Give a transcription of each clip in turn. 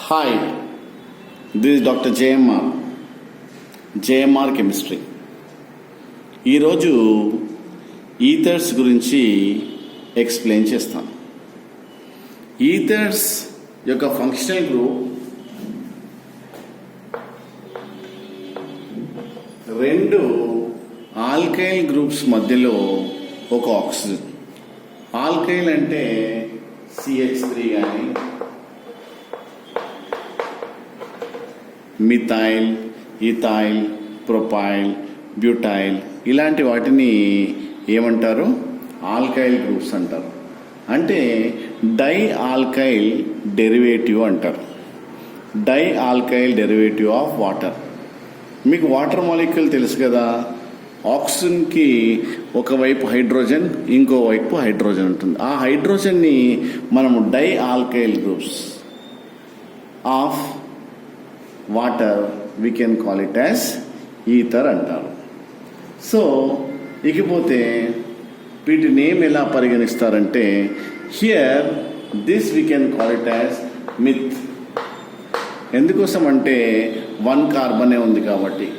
Hi, this doctor JMR chemistry. ఈరోజు ఈథర్స్ గురించి explain చేస్తాను. ఈథర్స్ యొక్క ఫంక్షనల్ గ్రూప్ రెండు ఆల్కైల్ గ్రూప్స్ మధ్యలో ఒక ఆక్సిజన్. ఆల్కైల్ అంటే CH3 కానీ మిథైల్, ఇథైల్, ప్రొపైల్, బ్యూటైల్ ఇలాంటి వాటిని ఏమంటారు? ఆల్కైల్ గ్రూప్స్ అంటారు. అంటే డై ఆల్కైల్ డెరివేటివ్ అంటారు. Di alkyl derivative of water. మీకు వాటర్ మాలిక్యూల్ తెలుసు కదా. ఆక్సిజన్కి ఒకవైపు హైడ్రోజన్, ఇంకోవైపు హైడ్రోజన్ ఉంటుంది. ఆ హైడ్రోజన్ని మనము di alkyl groups of water we can call it as ether అంటారు. సో ఇకపోతే వీటి నేమ్ ఎలా పరిగణిస్తారంటే, here this we can call it as meth. ఎందుకోసం అంటే 1 కార్బనే ఉంది కాబట్టి.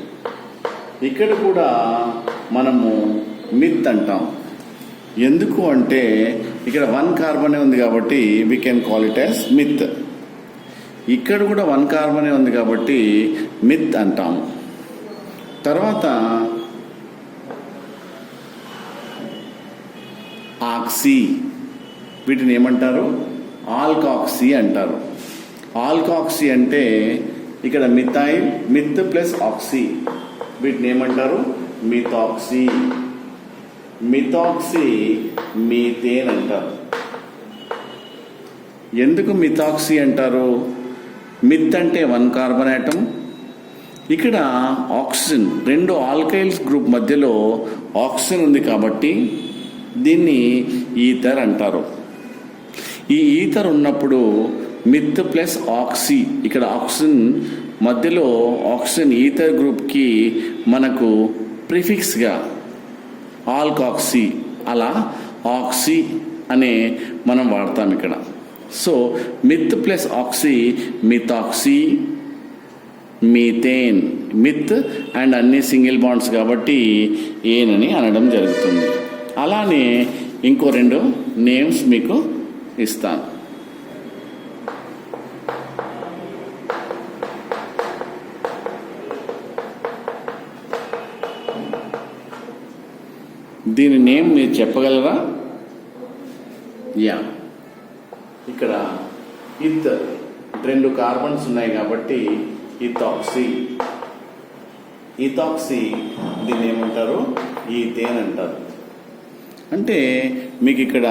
ఇక్కడ కూడా మనము మిత్ అంటాం. ఎందుకు అంటే ఇక్కడ 1 కార్బనే ఉంది కాబట్టి we can call it as myth. ఇక్కడ కూడా 1 కార్బనే ఉంది కాబట్టి మిత్ అంటాము. తర్వాత ఆక్సీ, వీటిని ఏమంటారు? ఆల్కాక్సీ అంటారు. ఆల్కాక్సీ అంటే ఇక్కడ మిథైల్, మిత్ ప్లస్ ఆక్సీ, వీటిని ఏమంటారు? మిథాక్సీ. మిథాక్సీ మీథేన్ అంటారు. ఎందుకు మిథాక్సీ అంటారు? మిత్ అంటే 1 కార్బన్ ఆటమ్. ఇక్కడ ఆక్సిజన్, రెండు ఆల్కైల్స్ గ్రూప్ మధ్యలో ఆక్సిజన్ ఉంది కాబట్టి దీన్ని ఈథర్ అంటారు. ఈ ఈథర్ ఉన్నప్పుడు మిత్ ప్లస్ ఆక్సీ, ఇక్కడ ఆక్సిజన్ మధ్యలో ఆక్సిజన్ ఈథర్ గ్రూప్కి మనకు ప్రిఫిక్స్గా ఆల్కాక్సీ, అలా ఆక్సీ అనే మనం వాడతాం ఇక్కడ. So myth plus oxy methoxy, methane. Myth and అన్ని సింగిల్ బాండ్స్ కాబట్టి ఏనని అనడం జరుగుతుంది. అలానే ఇంకో 2 నేమ్స్ మీకు ఇస్తాను. దీని నేమ్ మీరు చెప్పగలరా? యా, ఇక్కడ ఇథర్ 2 కార్బన్స్ ఉన్నాయి కాబట్టి ఇథాక్సీ. ఇథాక్సీ దీన్ని ఏమంటారు? ఈథేన్ అంటారు. అంటే మీకు ఇక్కడ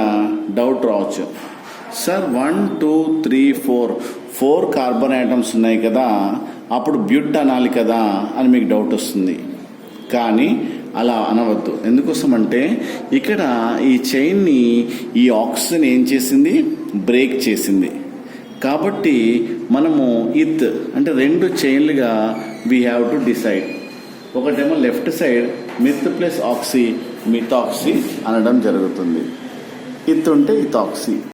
డౌట్ రావచ్చు, సార్ 1 2 3 4 కార్బన్ ఐటమ్స్ ఉన్నాయి కదా, అప్పుడు బ్యూట్ అనాలి కదా అని మీకు డౌట్ వస్తుంది. కానీ అలా అనవద్దు. ఎందుకోసం అంటే ఇక్కడ ఈ చైన్ని ఈ ఆక్సిజన్ ఏం చేసింది? బ్రేక్ చేసింది. కాబట్టి మనము ఇత్ అంటే 2 చైన్లుగా వీ హ్యావ్ టు డిసైడ్. ఒకటేమో left side myth plus oxy methoxy అనడం జరుగుతుంది. ఇత్ ఉంటే ఇథాక్సీ.